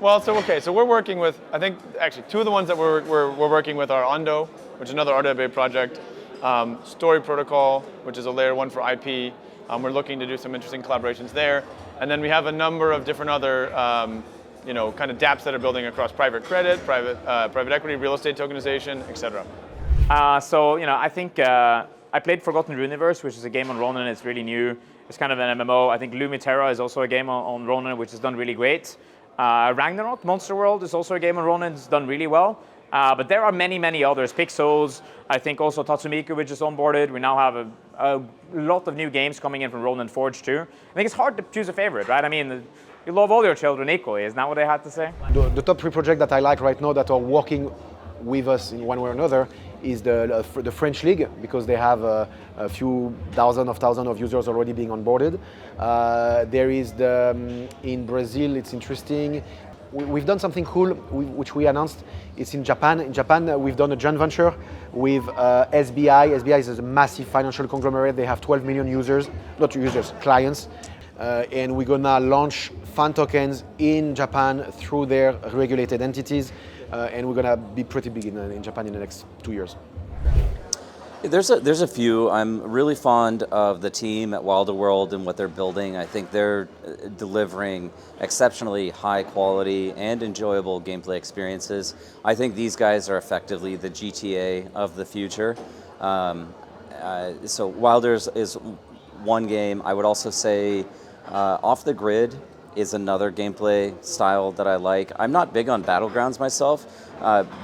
Well, so we're working with, I think, actually, two of the ones that we're working with are Ondo, which is another RWA project, Story Protocol, which is a layer 1 for IP. We're looking to do some interesting collaborations there. And then we have a number of different other, kind of dApps that are building across private credit, private equity, real estate tokenization, et cetera. I think I played Forgotten Universe, which is a game on Ronin. It's really new. It's kind of an MMO. I think Lumiterra is also a game on Ronin, which has done really great. Ragnarok, Monster World, is also a game on Ronin. It's done really well. But there are many, many others. Pixels, I think also Tatsumiku, which is onboarded. We now have a lot of new games coming in from Ronin Forge too. I think it's hard to choose a favorite, right? I mean, you love all your children equally. Isn't that what they had to say? The top 3 projects that I like right now that are working with us in one way or another is the French League, because they have a few thousands of users already being onboarded. There is in Brazil, it's interesting. We've done something cool, which we announced. It's in Japan. In Japan, we've done a joint venture with SBI. SBI is a massive financial conglomerate. They have 12 million clients. And we're gonna launch fan tokens in Japan through their regulated entities. And we're gonna be pretty big in Japan in the next 2 years. There's a few. I'm really fond of the team at Wilder World and what they're building. I think they're delivering exceptionally high quality and enjoyable gameplay experiences. I think these guys are effectively the GTA of the future. So Wilder's is one game. I would also say Off the Grid is another gameplay style that I like. I'm not big on Battlegrounds myself,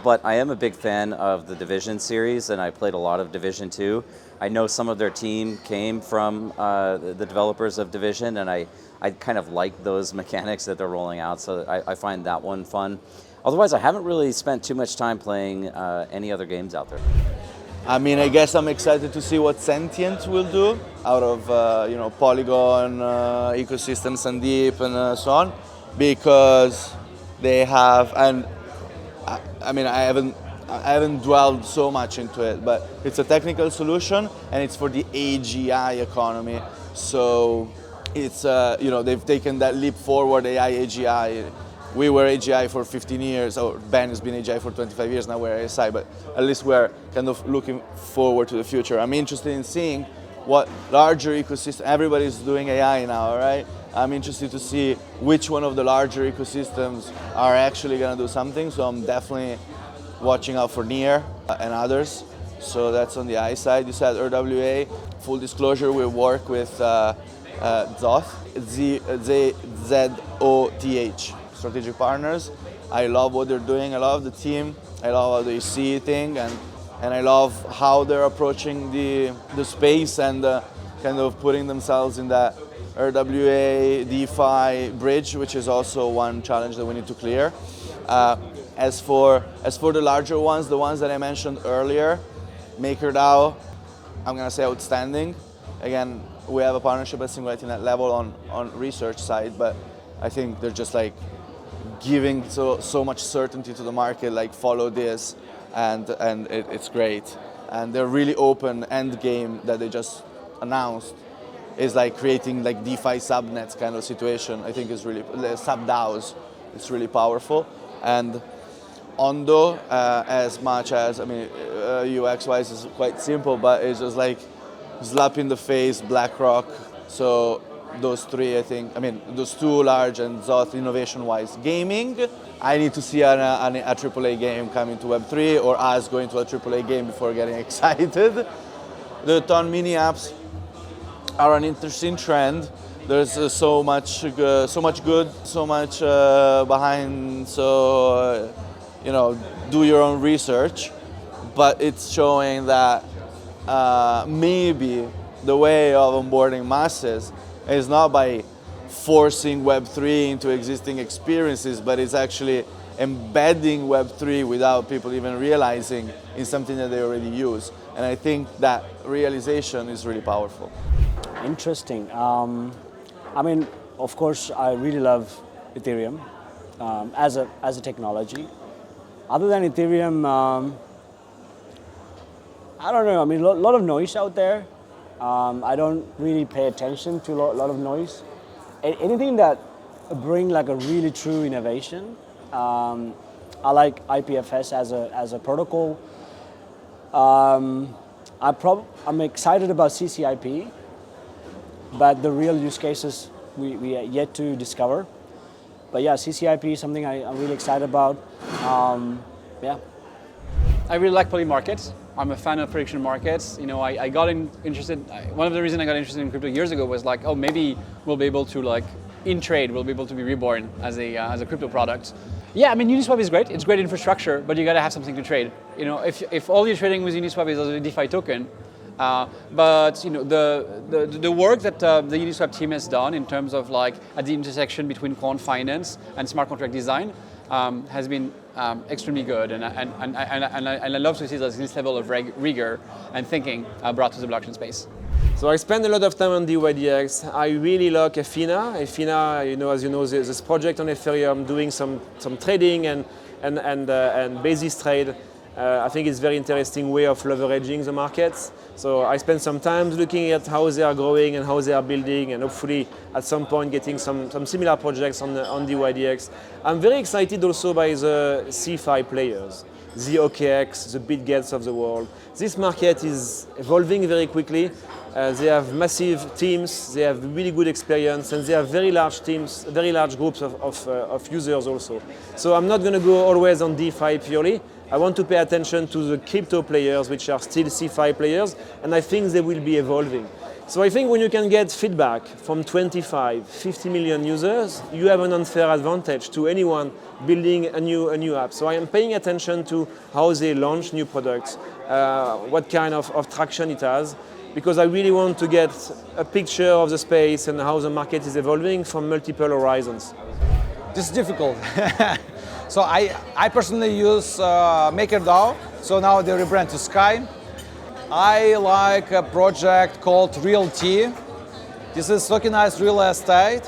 but I am a big fan of the Division series, and I played a lot of Division 2. I know some of their team came from the developers of Division, and I kind of like those mechanics that they're rolling out, so I find that one fun. Otherwise, I haven't really spent too much time playing any other games out there. I mean, I guess I'm excited to see what Sentient will do out of Polygon, ecosystem, Sandeep, and so on, because they have, and I mean, I haven't dwelled so much into it, but it's a technical solution and it's for the AGI economy. So it's they've taken that leap forward, AI AGI. We were AGI for 15 years, or Ben has been AGI for 25 years, now we're ASI, but at least we're kind of looking forward to the future. I'm interested in seeing what larger ecosystem, everybody's doing AI now, right? I'm interested to see which one of the larger ecosystems are actually gonna do something, so I'm definitely watching out for Near and others. So that's on the I side. You said RWA, full disclosure, we work with Zoth, Z-O-T-H. Strategic partners. I love what they're doing. I love the team. I love how they see things, and I love how they're approaching the space and kind of putting themselves in that RWA DeFi bridge, which is also one challenge that we need to clear. As for the larger ones, the ones that I mentioned earlier, MakerDAO, I'm gonna say outstanding. Again, we have a partnership at SingularityNET level on research side, but I think they're just like giving so much certainty to the market, like follow this, and it's great. And they're really open end game that they just announced is like creating like DeFi subnets kind of situation. I think is really sub DAOs. It's really powerful. And Ondo, as much as UX wise is quite simple, but it's just like slap in the face BlackRock. So those three, I think, those two large and Zoth innovation-wise. Gaming, I need to see a AAA game coming to Web3 or us going to a AAA game before getting excited. The Ton mini apps are an interesting trend. There's so much good, so much behind, so, do your own research. But it's showing that maybe the way of onboarding masses is not by forcing Web3 into existing experiences, but it's actually embedding Web3 without people even realizing in something that they already use. And I think that realization is really powerful. Interesting. Of course, I really love Ethereum as a technology. Other than Ethereum, I don't know. A lot of noise out there. I don't really pay attention to a lot of noise. Anything that bring like a really true innovation. I like IPFS as a protocol. I'm excited about CCIP, but the real use cases we are yet to discover. But yeah, CCIP is something I'm really excited about. Yeah. I really like poly markets. I'm a fan of prediction markets. You know, I got interested. One of the reasons I got interested in crypto years ago was like, oh, maybe we'll be able to like in trade, we'll be able to be reborn as a crypto product. Yeah, I mean, Uniswap is great. It's great infrastructure, but you got to have something to trade. You know, if all you're trading with Uniswap is as a DeFi token, but you know the work that the Uniswap team has done in terms of like at the intersection between quant finance and smart contract design has been extremely good, and I love to see this level of rigor and thinking brought to the blockchain space. So I spend a lot of time on dydX. I really like Efina. Efina, you know, as you know, this project on Ethereum doing some trading and basis trade. I think it's a very interesting way of leveraging the markets. So I spend some time looking at how they are growing and how they are building, and hopefully at some point getting some similar projects on dydX. I'm very excited also by the CeFi players, the OKX, the BitGets of the world. This market is evolving very quickly. They have massive teams, they have really good experience, and they have very large teams, very large groups of users also. So I'm not going to go always on DeFi purely. I want to pay attention to the crypto players, which are still CeFi players, and I think they will be evolving. So I think when you can get feedback from 25, 50 million users, you have an unfair advantage to anyone building a new app. So I am paying attention to how they launch new products, what kind of traction it has, because I really want to get a picture of the space and how the market is evolving from multiple horizons. This is difficult. So I personally use MakerDAO, so now they rebrand to Sky. I like a project called Realty. This is tokenized real estate,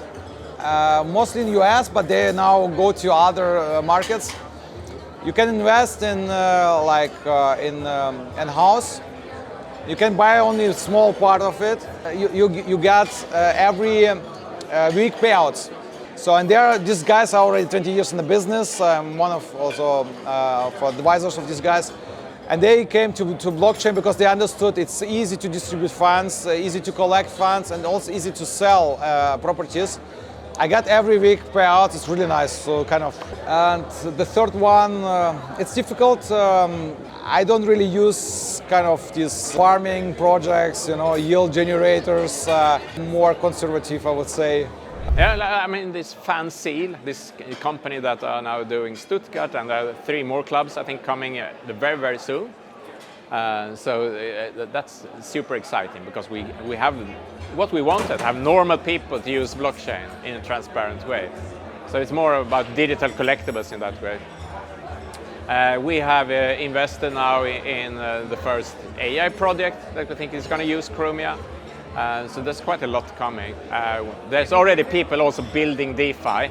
mostly in US, but they now go to other markets. You can invest in in house. You can buy only a small part of it. You get every week payouts. So, and these guys are already 20 years in the business. I'm one of also for advisors of these guys. And they came to blockchain because they understood it's easy to distribute funds, easy to collect funds, and also easy to sell properties. I got every week payout. It's really nice. So kind of. And the third one, it's difficult. I don't really use kind of these farming projects, you know, yield generators. More conservative, I would say. Yeah, I mean, this Fanseal, this company that are now doing Stuttgart, and there are 3 more clubs, I think, coming very, very soon. So that's super exciting because we have what we wanted, have normal people to use blockchain in a transparent way. So it's more about digital collectibles in that way. We have invested now in the first AI project that we think is going to use Chromia. So there's quite a lot coming. There's already people also building DeFi.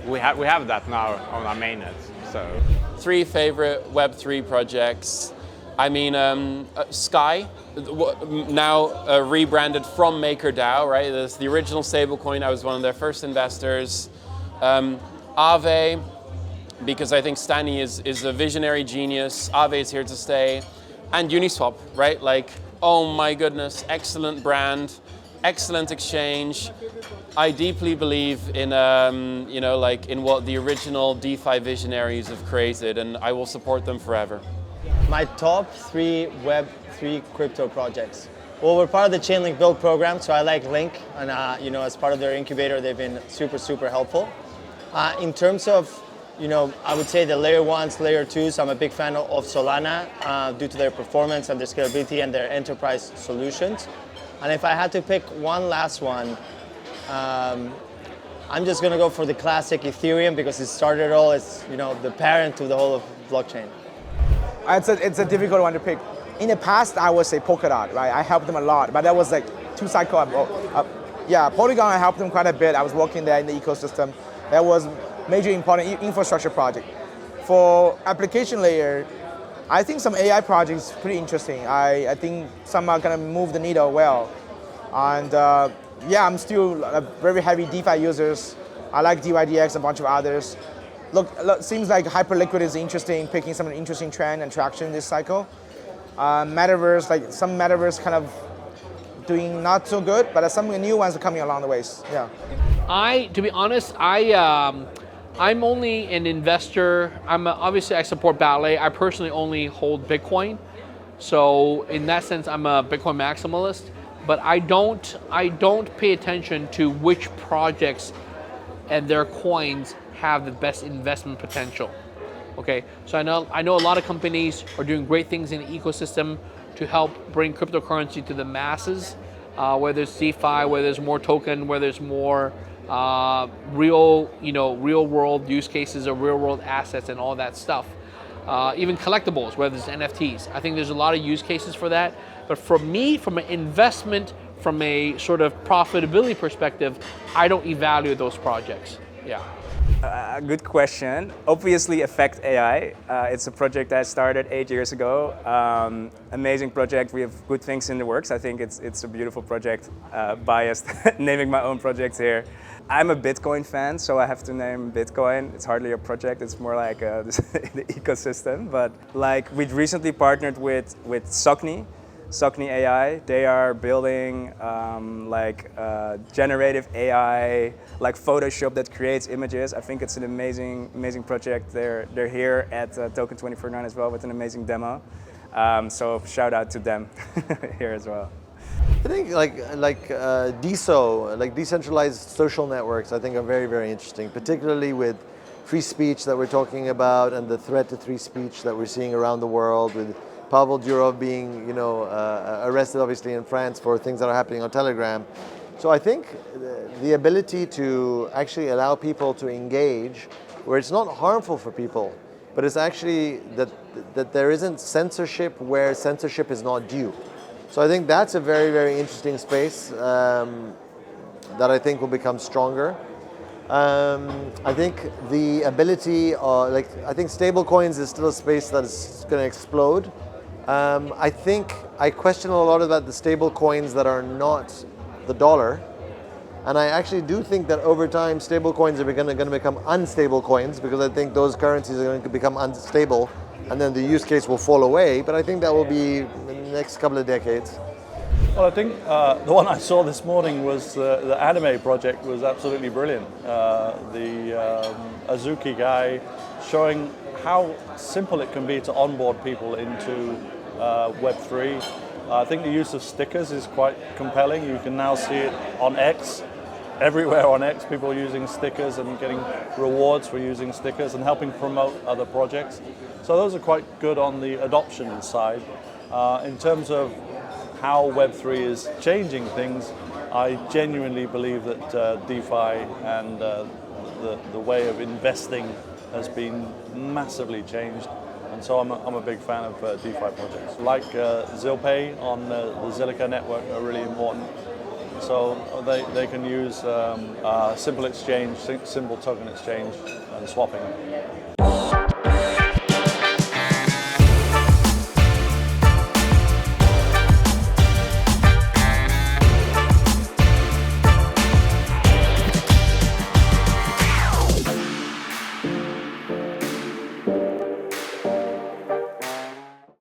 We have that now on our mainnet. So 3 favorite Web3 projects. I mean, Sky, now rebranded from MakerDAO, right? That's the original stablecoin. I was one of their first investors. Aave, because I think Stani is a visionary genius. Aave is here to stay. And Uniswap, right? Like, oh my goodness, excellent brand, excellent exchange. I deeply believe in, in what the original DeFi visionaries have created, and I will support them forever. My top 3 Web3 crypto projects. Well, we're part of the Chainlink Build program, so I like Link, and as part of their incubator, they've been super, super helpful. In terms of, I would say the layer 1s, layer 2s, I'm a big fan of Solana due to their performance and their scalability and their enterprise solutions. And if I had to pick one last one, I'm just going to go for the classic Ethereum because it started it all. It's the parent to the whole of blockchain. It's a difficult one to pick. In the past, I would say Polkadot, right? I helped them a lot, but that was like 2 cycles ago. Polygon, I helped them quite a bit. I was working there in the ecosystem. That was major important infrastructure project. For application layer, I think some AI projects pretty interesting. I think some are gonna move the needle well. And I'm still a very heavy DeFi users. I like dydX, a bunch of others. Look, seems like Hyperliquid is interesting, picking some interesting trend and traction this cycle. Metaverse, like some metaverse kind of doing not so good, but some new ones are coming along the ways. Yeah. To be honest, I'm only an investor. Obviously I support Ballet. I personally only hold Bitcoin, so in that sense I'm a Bitcoin maximalist. But I don't pay attention to which projects and their coins have the best investment potential. Okay, so I know a lot of companies are doing great things in the ecosystem to help bring cryptocurrency to the masses, where there's DeFi, where there's more token, where there's more real world use cases or real world assets and all that stuff. Even collectibles, where there's NFTs. I think there's a lot of use cases for that. But for me, from an investment, from a sort of profitability perspective, I don't evaluate those projects. Yeah. Good question. Obviously, Effect AI. It's a project I started 8 years ago. Amazing project. We have good things in the works. I think it's a beautiful project. Biased, naming my own projects here. I'm a Bitcoin fan, so I have to name Bitcoin. It's hardly a project. It's more like the ecosystem. But like we've recently partnered with Socni AI. They are building generative AI, like Photoshop that creates images. I think it's an amazing project. They're here at Token 24/9 as well with an amazing demo. So shout out to them here as well. I think like DeSo, like decentralized social networks, I think are very, very interesting, particularly with free speech that we're talking about and the threat to free speech that we're seeing around the world, with Pavel Durov being, arrested obviously in France for things that are happening on Telegram. So I think the ability to actually allow people to engage where it's not harmful for people, but it's actually that there isn't censorship where censorship is not due. So I think that's a very, very interesting space that I think will become stronger. I think the ability, I think stable coins is still a space that is going to explode. I think I question a lot about the stable coins that are not the dollar. And I actually do think that over time, stable coins are going to become unstable coins, because I think those currencies are going to become unstable and then the use case will fall away. But I think that will be in the next couple of decades. Well, I think the one I saw this morning was the anime project was absolutely brilliant. The Azuki guy showing how simple it can be to onboard people into Web3. I think the use of stickers is quite compelling. You can now see it on X. Everywhere on X, people are using stickers and getting rewards for using stickers and helping promote other projects. So those are quite good on the adoption side. In terms of how Web3 is changing things, I genuinely believe that DeFi and the way of investing has been massively changed. And so I'm a big fan of DeFi projects. Like ZilPay on the Zilliqa network are really important. So they can use simple exchange, simple token exchange and swapping.